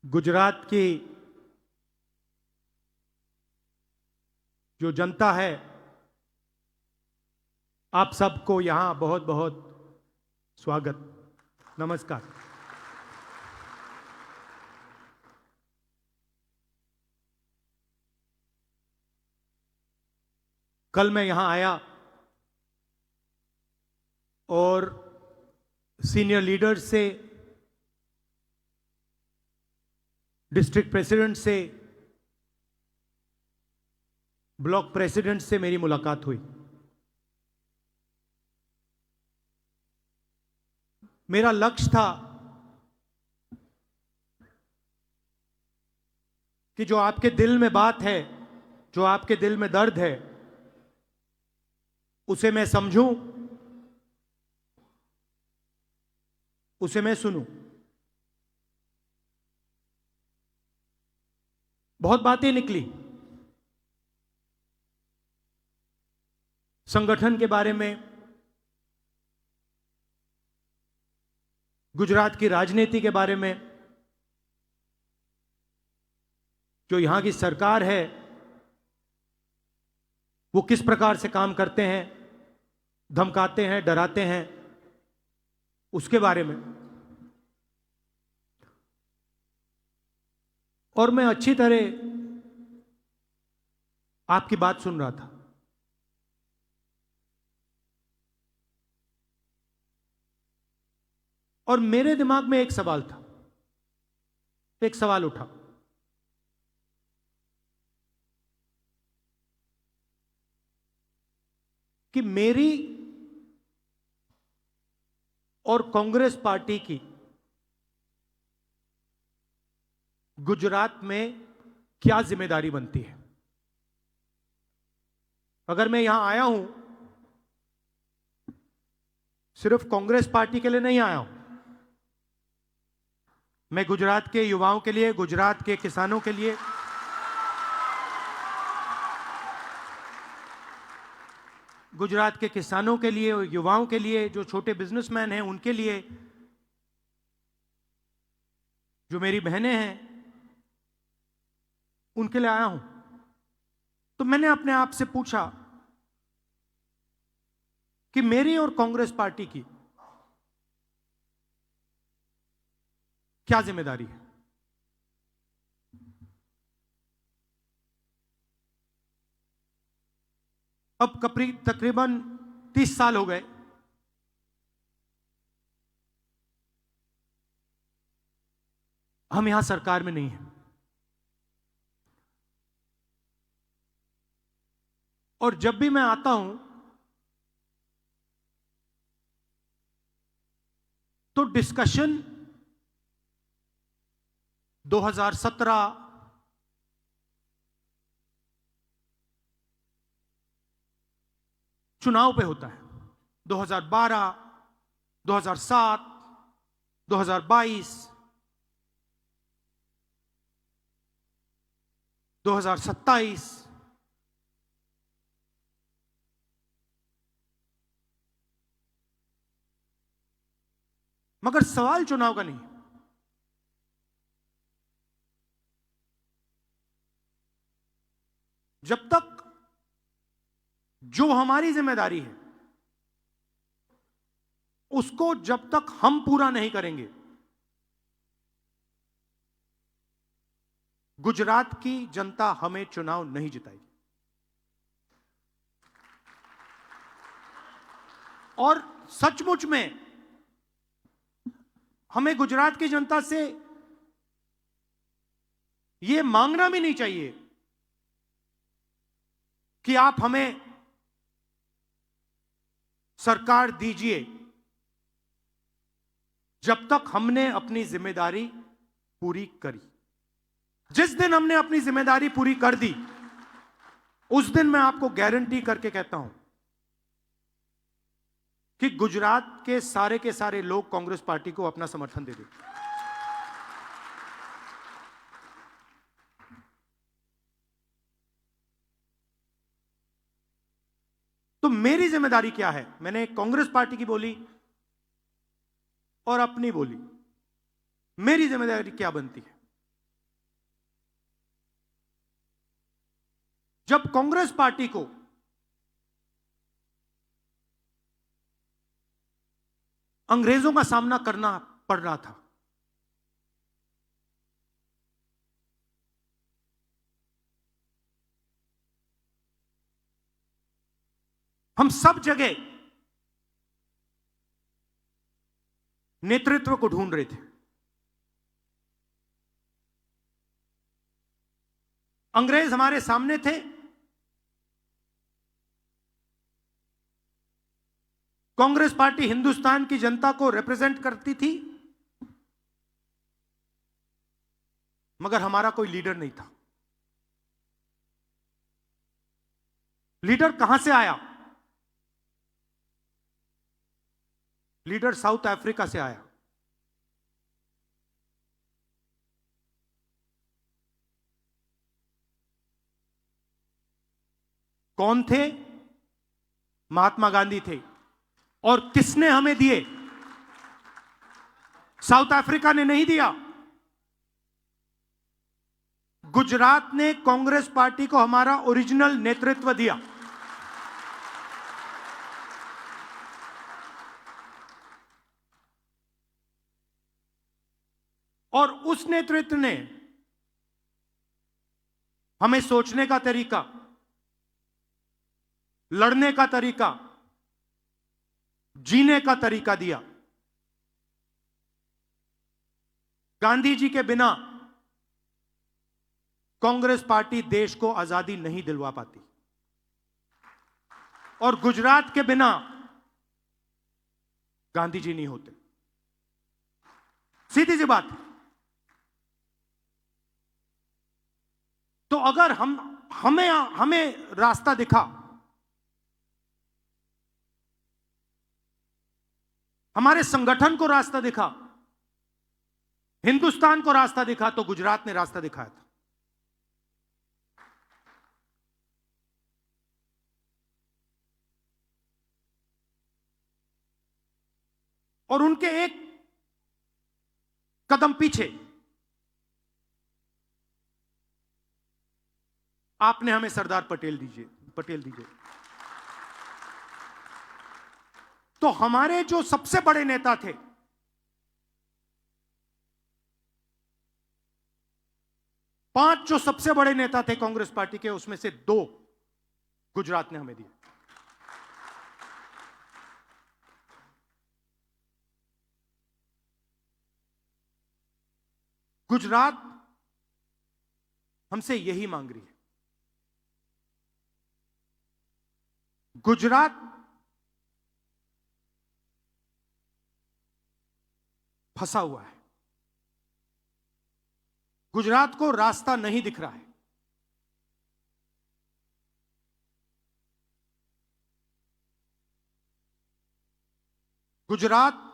गुजरात की जो जनता है, आप सबको यहां बहुत बहुत स्वागत, नमस्कार। कल मैं यहां आया और सीनियर लीडर्स से, डिस्ट्रिक्ट प्रेसिडेंट से, ब्लॉक प्रेसिडेंट से मेरी मुलाकात हुई। मेरा लक्ष्य था कि जो आपके दिल में बात है, जो आपके दिल में दर्द है, उसे मैं समझूं, उसे मैं सुनूं। बहुत बातें निकली संगठन के बारे में, गुजरात की राजनीति के बारे में, जो यहां की सरकार है वो किस प्रकार से काम करते हैं, धमकाते हैं, डराते हैं, उसके बारे में। और मैं अच्छी तरह आपकी बात सुन रहा था। और मेरे दिमाग में एक सवाल था, एक सवाल उठा कि मेरी और कांग्रेस पार्टी की गुजरात में क्या जिम्मेदारी बनती है। अगर मैं यहां आया हूं, सिर्फ कांग्रेस पार्टी के लिए नहीं आया हूं, मैं गुजरात के युवाओं के लिए, गुजरात के किसानों के लिए, गुजरात के किसानों के लिए, युवाओं के लिए, जो छोटे बिजनेसमैन हैं उनके लिए, जो मेरी बहनें हैं उनके लिए आया हूं। तो मैंने अपने आप से पूछा कि मेरी और कांग्रेस पार्टी की क्या जिम्मेदारी है। अब तकरीबन 30 साल हो गए हम यहां सरकार में नहीं हैं, और जब भी मैं आता हूं तो डिस्कशन 2017 चुनाव पे होता है, 2012, 2007, 2022, 2027। मगर सवाल चुनाव का नहीं। जब तक जो हमारी जिम्मेदारी है उसको जब तक हम पूरा नहीं करेंगे, गुजरात की जनता हमें चुनाव नहीं जिताएगी। और सचमुच में हमें गुजरात की जनता से यह मांगना भी नहीं चाहिए कि आप हमें सरकार दीजिए, जब तक हमने अपनी जिम्मेदारी पूरी करी। जिस दिन हमने अपनी जिम्मेदारी पूरी कर दी, उस दिन मैं आपको गारंटी करके कहता हूं कि गुजरात के सारे लोग कांग्रेस पार्टी को अपना समर्थन दे देंगे। तो मेरी जिम्मेदारी क्या है, मैंने कांग्रेस पार्टी की बोली और अपनी बोली। मेरी जिम्मेदारी क्या बनती है? जब कांग्रेस पार्टी को अंग्रेजों का सामना करना पड़ रहा था, हम सब जगह नेतृत्व को ढूंढ रहे थे। अंग्रेज हमारे सामने थे, कांग्रेस पार्टी हिंदुस्तान की जनता को रिप्रेजेंट करती थी, मगर हमारा कोई लीडर नहीं था। लीडर कहां से आया? लीडर साउथ अफ्रीका से आया। कौन थे? महात्मा गांधी थे। और किसने हमें दिए? साउथ अफ्रीका ने नहीं दिया। गुजरात ने कांग्रेस पार्टी को हमारा ओरिजिनल नेतृत्व दिया। और उस नेतृत्व ने हमें सोचने का तरीका, लड़ने का तरीका, जीने का तरीका दिया। गांधी जी के बिना कांग्रेस पार्टी देश को आजादी नहीं दिलवा पाती, और गुजरात के बिना गांधी जी नहीं होते। सीधी सी बात। तो अगर हमें रास्ता दिखा, हमारे संगठन को रास्ता दिखा, हिंदुस्तान को रास्ता दिखा, तो गुजरात ने रास्ता दिखाया था। और उनके एक कदम पीछे आपने हमें सरदार पटेल दीजिए। तो हमारे जो सबसे बड़े नेता थे, पांच जो सबसे बड़े नेता थे कांग्रेस पार्टी के, उसमें से 2 गुजरात ने हमें दिए। गुजरात हमसे यही मांग रही है। गुजरात फंसा हुआ है। गुजरात को रास्ता नहीं दिख रहा है। गुजरात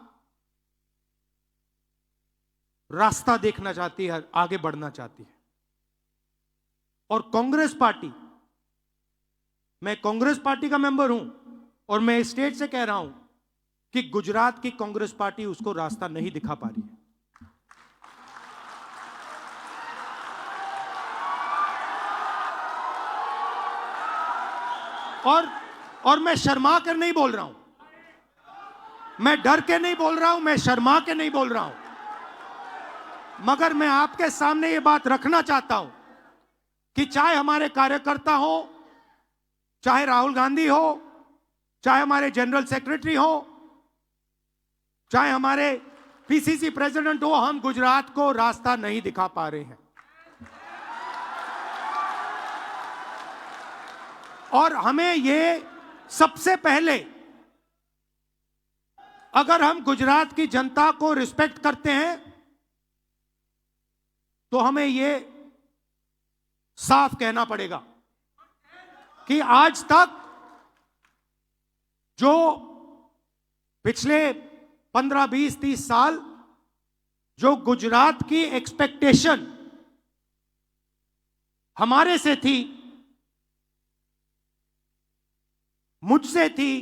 रास्ता देखना चाहती है, आगे बढ़ना चाहती है। और कांग्रेस पार्टी, मैं कांग्रेस पार्टी का मेंबर हूं और मैं स्टेट से कह रहा हूं कि गुजरात की कांग्रेस पार्टी उसको रास्ता नहीं दिखा पा रही है। और मैं शर्मा कर नहीं बोल रहा हूं, मैं डर के नहीं बोल रहा हूं, मैं शर्मा के नहीं बोल रहा हूं, मगर मैं आपके सामने ये बात रखना चाहता हूं कि चाहे हमारे कार्यकर्ता हो, चाहे राहुल गांधी हो, चाहे हमारे जनरल सेक्रेटरी हो, चाहे हमारे पीसीसी प्रेसिडेंट हो, हम गुजरात को रास्ता नहीं दिखा पा रहे हैं। और हमें ये सबसे पहले, अगर हम गुजरात की जनता को रिस्पेक्ट करते हैं, तो हमें ये साफ कहना पड़ेगा कि आज तक जो पिछले 15, 20, 30 साल जो गुजरात की एक्सपेक्टेशन हमारे से थी, मुझसे थी,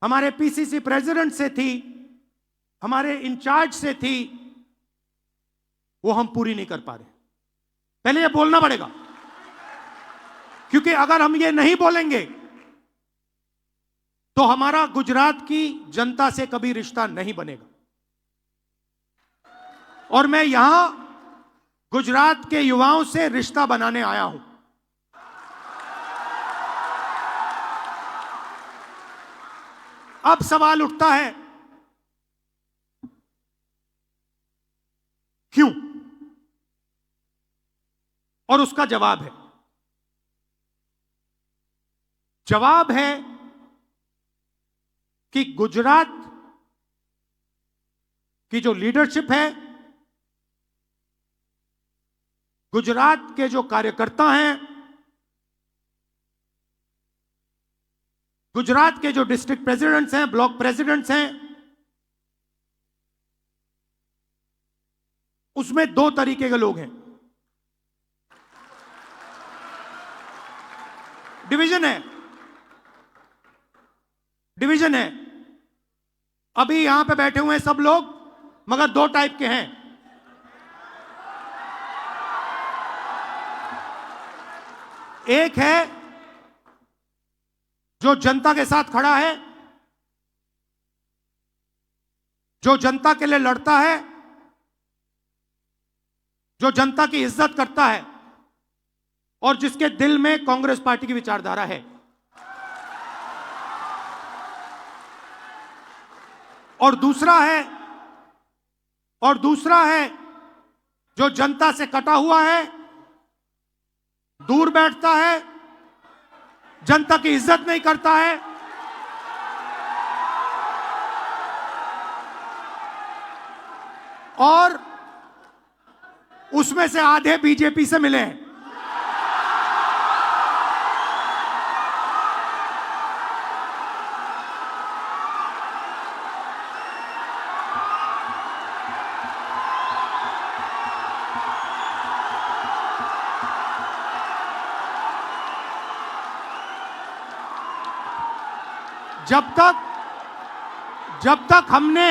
हमारे पीसीसी प्रेसिडेंट से थी, हमारे इंचार्ज से थी, वो हम पूरी नहीं कर पा रहे। पहले ये बोलना पड़ेगा। क्योंकि अगर हम ये नहीं बोलेंगे तो हमारा गुजरात की जनता से कभी रिश्ता नहीं बनेगा। और मैं यहां गुजरात के युवाओं से रिश्ता बनाने आया हूं। अब सवाल उठता है, क्यों? और उसका जवाब है कि गुजरात की जो लीडरशिप है, गुजरात के जो कार्यकर्ता हैं, गुजरात के जो डिस्ट्रिक्ट प्रेसिडेंट्स हैं, ब्लॉक प्रेसिडेंट्स हैं, उसमें दो तरीके के लोग हैं। डिवीजन है। अभी यहां पे बैठे हुए हैं सब लोग, मगर दो टाइप के हैं। एक है जो जनता के साथ खड़ा है, जो जनता के लिए लड़ता है, जो जनता की इज्जत करता है और जिसके दिल में कांग्रेस पार्टी की विचारधारा है। और दूसरा है जो जनता से कटा हुआ है, दूर बैठता है, जनता की इज्जत नहीं करता है, और उसमें से आधे बीजेपी से मिले हैं। जब तक हमने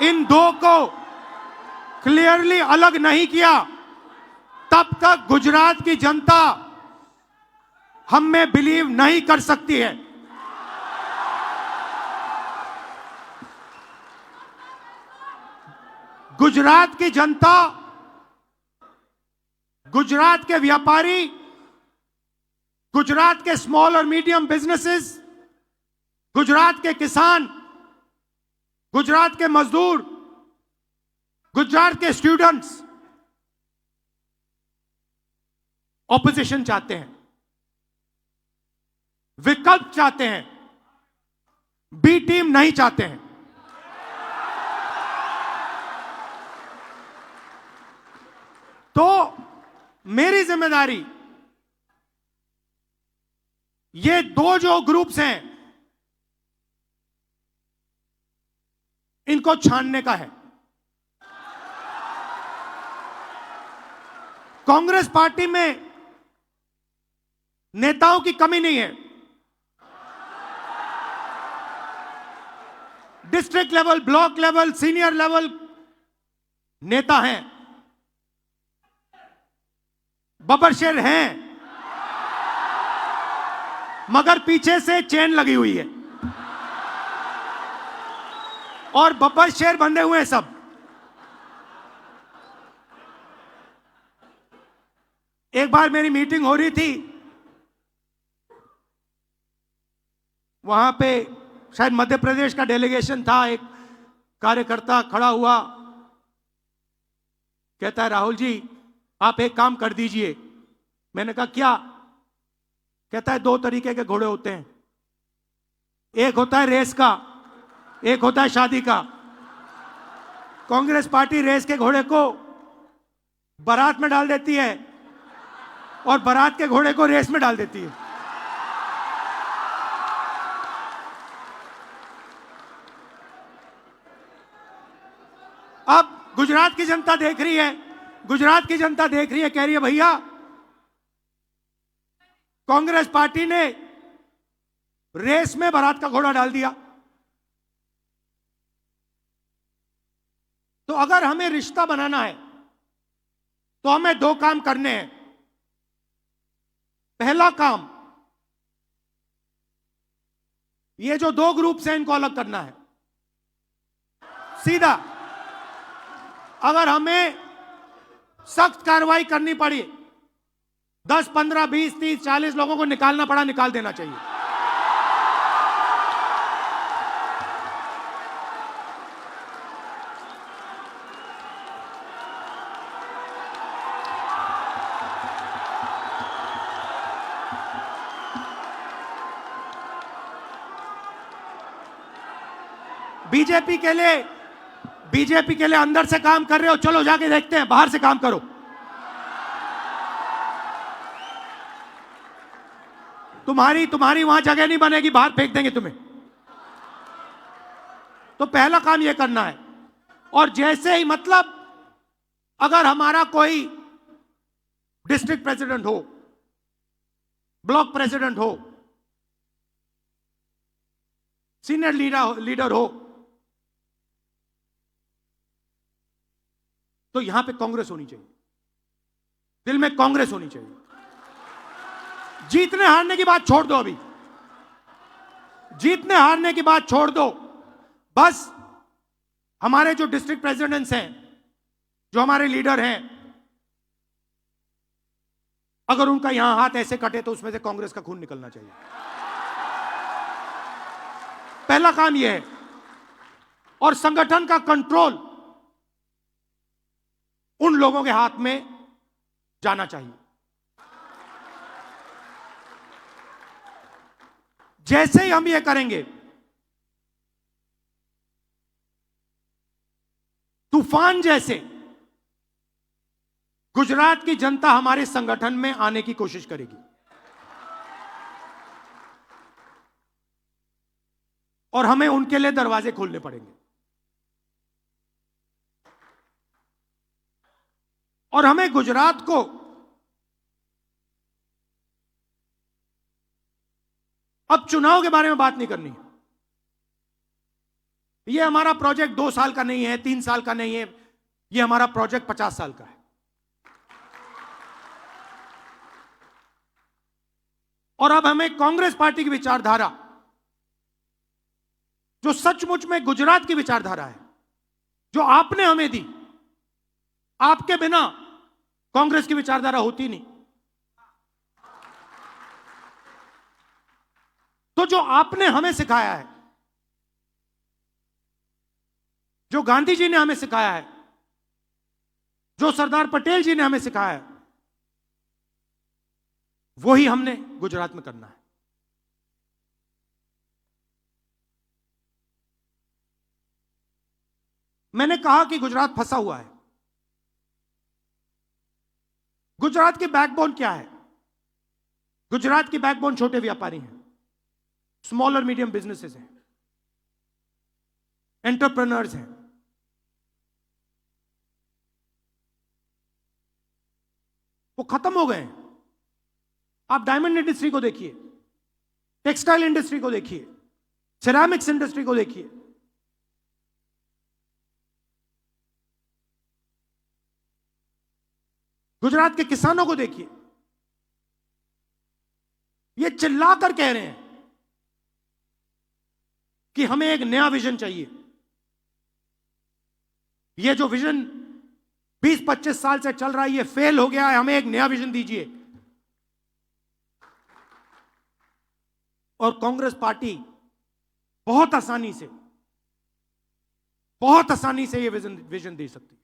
इन दो को क्लियरली अलग नहीं किया, तब तक गुजरात की जनता हम में बिलीव नहीं कर सकती है। गुजरात की जनता, गुजरात के व्यापारी, गुजरात के स्मॉल और मीडियम बिजनेसेस, गुजरात के किसान, गुजरात के मजदूर, गुजरात के स्टूडेंट्स ऑपोजिशन चाहते हैं, विकल्प चाहते हैं, बी टीम नहीं चाहते हैं। तो मेरी जिम्मेदारी ये दो जो ग्रुप्स हैं इनको छानने का है। कांग्रेस पार्टी में नेताओं की कमी नहीं है। District level, block level, senior level नेता हैं, बब्बर हैं, मगर पीछे से चेन लगी हुई है और बब्बर शेर बंधे हुए हैं सब। एक बार मेरी मीटिंग हो रही थी, वहां पे शायद मध्य प्रदेश का डेलीगेशन था। एक कार्यकर्ता खड़ा हुआ, कहता है राहुल जी आप एक काम कर दीजिए। मैंने कहा क्या? कहता है दो तरीके के घोड़े होते हैं, एक होता है रेस का, एक होता है शादी का। कांग्रेस पार्टी रेस के घोड़े को बारात में डाल देती है और बारात के घोड़े को रेस में डाल देती है। अब गुजरात की जनता देख रही है, गुजरात की जनता देख रही है, कह रही है भैया कांग्रेस पार्टी ने रेस में बारात का घोड़ा डाल दिया। तो अगर हमें रिश्ता बनाना है तो हमें दो काम करने हैं। पहला काम, ये जो दो ग्रुप हैं इनको अलग करना है सीधा। अगर हमें सख्त कार्रवाई करनी पड़ी, 10, 15, 20, 30, 40 लोगों को निकालना पड़ा, निकाल देना चाहिए। बीजेपी के लिए अंदर से काम कर रहे हो, चलो जाके देखते हैं, बाहर से काम करो। तुम्हारी वहां जगह नहीं बनेगी, बाहर फेंक देंगे तुम्हें। तो पहला काम यह करना है। और जैसे ही, मतलब अगर हमारा कोई डिस्ट्रिक्ट प्रेसिडेंट हो, ब्लॉक प्रेसिडेंट हो, सीनियर लीडर हो, तो यहां पे कांग्रेस होनी चाहिए, दिल में कांग्रेस होनी चाहिए। जीतने हारने की बात छोड़ दो, अभी जीतने हारने की बात छोड़ दो। बस हमारे जो डिस्ट्रिक्ट प्रेसिडेंट्स हैं, जो हमारे लीडर हैं, अगर उनका यहां हाथ ऐसे कटे तो उसमें से कांग्रेस का खून निकलना चाहिए। पहला काम यह है। और संगठन का कंट्रोल उन लोगों के हाथ में जाना चाहिए। जैसे ही हम ये करेंगे, तूफान जैसे गुजरात की जनता हमारे संगठन में आने की कोशिश करेगी। और हमें उनके लिए दरवाजे खोलने पड़ेंगे। और हमें गुजरात को अब चुनाव के बारे में बात नहीं करनी है। यह हमारा प्रोजेक्ट 2 साल का नहीं है, 3 साल का नहीं है, यह हमारा प्रोजेक्ट 50 साल का है। और अब हमें कांग्रेस पार्टी की विचारधारा, जो सचमुच में गुजरात की विचारधारा है, जो आपने हमें दी, आपके बिना कांग्रेस की विचारधारा होती नहीं। तो जो आपने हमें सिखाया है, जो गांधी जी ने हमें सिखाया है, जो सरदार पटेल जी ने हमें सिखाया है, वही हमने गुजरात में करना है। मैंने कहा कि गुजरात फंसा हुआ है। गुजरात की बैकबोन क्या है? गुजरात की बैकबोन छोटे व्यापारी हैं, स्मॉल और मीडियम बिजनेसेस हैं, एंटरप्रेन्योर्स हैं। वो खत्म हो गए हैं। आप डायमंड इंडस्ट्री को देखिए, टेक्सटाइल इंडस्ट्री को देखिए, सिरेमिक्स इंडस्ट्री को देखिए। गुजरात के किसानों को देखिए, ये चिल्लाकर कह रहे हैं कि हमें एक नया विजन चाहिए। ये जो विजन 20-25 साल से चल रहा है, ये फेल हो गया है, हमें एक नया विजन दीजिए। और कांग्रेस पार्टी बहुत आसानी से ये विजन दे सकती है,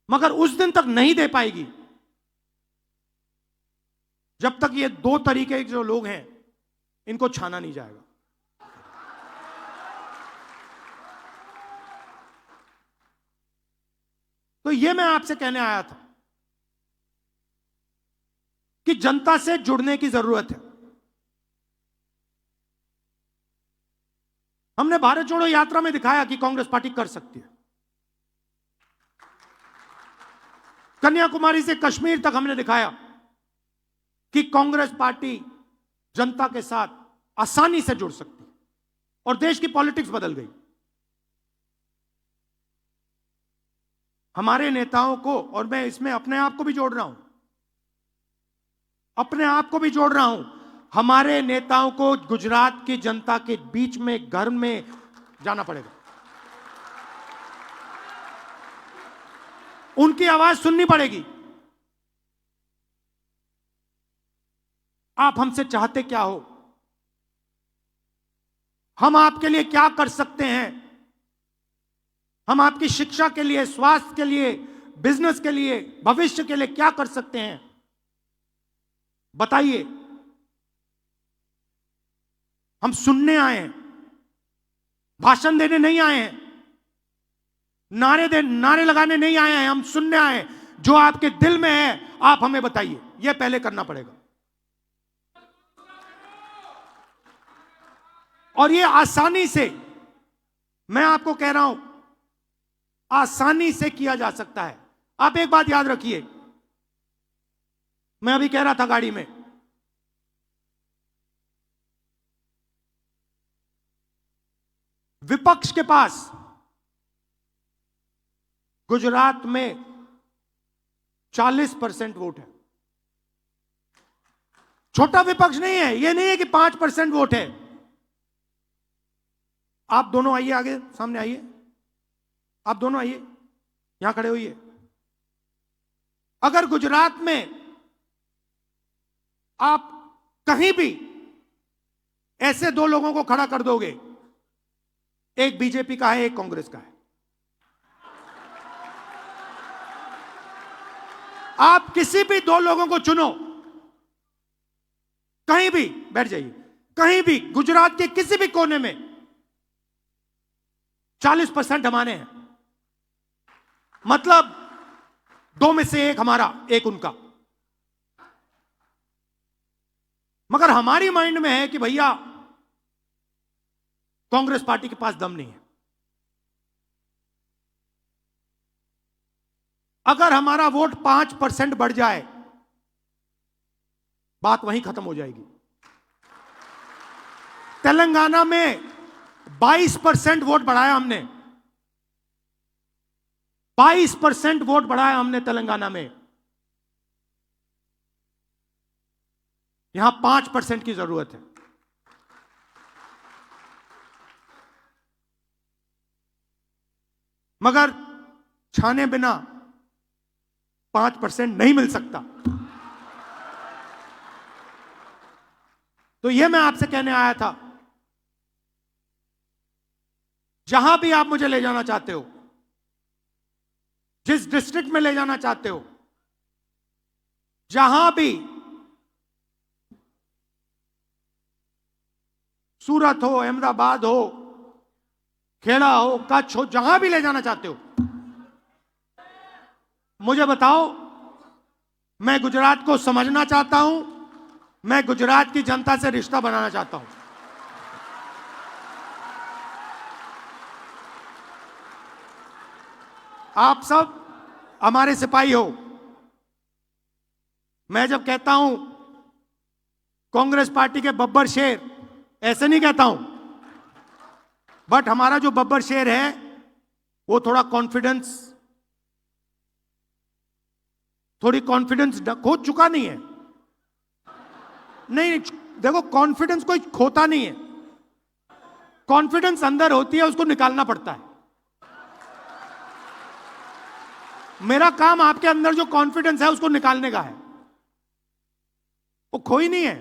मगर उस दिन तक नहीं दे पाएगी जब तक ये 2 तरीके के जो लोग हैं इनको छाना नहीं जाएगा। तो ये मैं आपसे कहने आया था कि जनता से जुड़ने की जरूरत है। हमने भारत जोड़ो यात्रा में दिखाया कि कांग्रेस पार्टी कर सकती है। कन्याकुमारी से कश्मीर तक हमने दिखाया कि कांग्रेस पार्टी जनता के साथ आसानी से जुड़ सकती है और देश की पॉलिटिक्स बदल गई। हमारे नेताओं को, और मैं इसमें अपने आप को भी जोड़ रहा हूं, अपने आप को भी जोड़ रहा हूं। हमारे नेताओं को गुजरात की जनता के बीच में, घर में जाना पड़ेगा, उनकी आवाज सुननी पड़ेगी। आप हमसे चाहते क्या हो, हम आपके लिए क्या कर सकते हैं, हम आपकी शिक्षा के लिए, स्वास्थ्य के लिए, बिजनेस के लिए, भविष्य के लिए क्या कर सकते हैं, बताइए। हम सुनने आए हैं, भाषण देने नहीं आए हैं, नारे लगाने नहीं आए हैं, हम सुनने आए हैं। जो आपके दिल में है आप हमें बताइए, यह पहले करना पड़ेगा। और यह आसानी से, मैं आपको कह रहा हूं, आसानी से किया जा सकता है। आप एक बात याद रखिए, मैं अभी कह रहा था गाड़ी में, विपक्ष के पास गुजरात में 40% वोट है। छोटा विपक्ष नहीं है, यह नहीं है कि 5% वोट है। आप दोनों आइए, आगे सामने आइए, आप दोनों आइए, यहां खड़े होइए। अगर गुजरात में आप कहीं भी ऐसे दो लोगों को खड़ा कर दोगे, एक बीजेपी का है, एक कांग्रेस का है, आप किसी भी दो लोगों को चुनो, कहीं भी बैठ जाइए, कहीं भी गुजरात के किसी भी कोने में 40% हमारे हैं। मतलब दो में से एक हमारा, एक उनका। मगर हमारी माइंड में है कि भैया कांग्रेस पार्टी के पास दम नहीं है। अगर हमारा वोट 5% बढ़ जाए, बात वहीं खत्म हो जाएगी। तेलंगाना में 22% वोट बढ़ाया हमने, 22% वोट बढ़ाया हमने तेलंगाना में। यहां 5% की जरूरत है। मगर छाने बिना 5% नहीं मिल सकता। तो यह मैं आपसे कहने आया था, जहां भी आप मुझे ले जाना चाहते हो, जिस डिस्ट्रिक्ट में ले जाना चाहते हो, जहां भी, सूरत हो, अहमदाबाद हो, खेड़ा हो, कच्छ हो, जहां भी ले जाना चाहते हो, मुझे बताओ। मैं गुजरात को समझना चाहता हूं, मैं गुजरात की जनता से रिश्ता बनाना चाहता हूं। आप सब हमारे सिपाही हो। मैं जब कहता हूं कांग्रेस पार्टी के बब्बर शेर, ऐसे नहीं कहता हूं, बट हमारा जो बब्बर शेर है वो थोड़ी कॉन्फिडेंस खो चुका नहीं है। नहीं, देखो, कॉन्फिडेंस कोई खोता नहीं है। कॉन्फिडेंस अंदर होती है, उसको निकालना पड़ता है। मेरा काम आपके अंदर जो कॉन्फिडेंस है उसको निकालने का है, वो खोई नहीं है,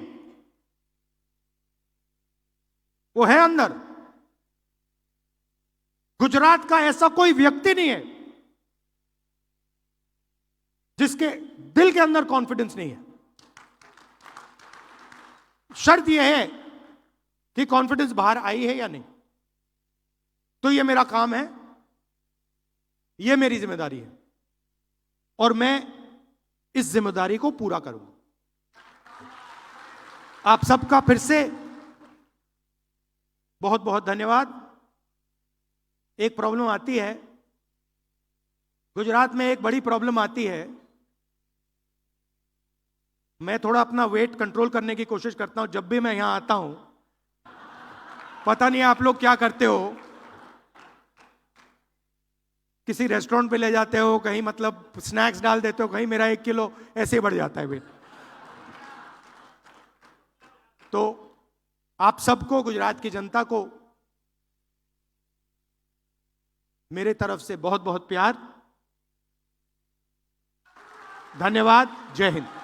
वो है अंदर। गुजरात का ऐसा कोई व्यक्ति नहीं है जिसके दिल के अंदर कॉन्फिडेंस नहीं है। शर्त यह है कि कॉन्फिडेंस बाहर आई है या नहीं। तो यह मेरा काम है, यह मेरी जिम्मेदारी है, और मैं इस जिम्मेदारी को पूरा करूंगा। आप सबका फिर से बहुत बहुत धन्यवाद। एक प्रॉब्लम आती है गुजरात में, एक बड़ी प्रॉब्लम आती है। मैं थोड़ा अपना वेट कंट्रोल करने की कोशिश करता हूं जब भी मैं यहां आता हूं। पता नहीं आप लोग क्या करते हो, किसी रेस्टोरेंट पे ले जाते हो, कहीं मतलब स्नैक्स डाल देते हो, कहीं मेरा 1 किलो ऐसे ही बढ़ जाता है वेट। तो आप सबको, गुजरात की जनता को मेरे तरफ से बहुत बहुत प्यार, धन्यवाद। जय हिंद।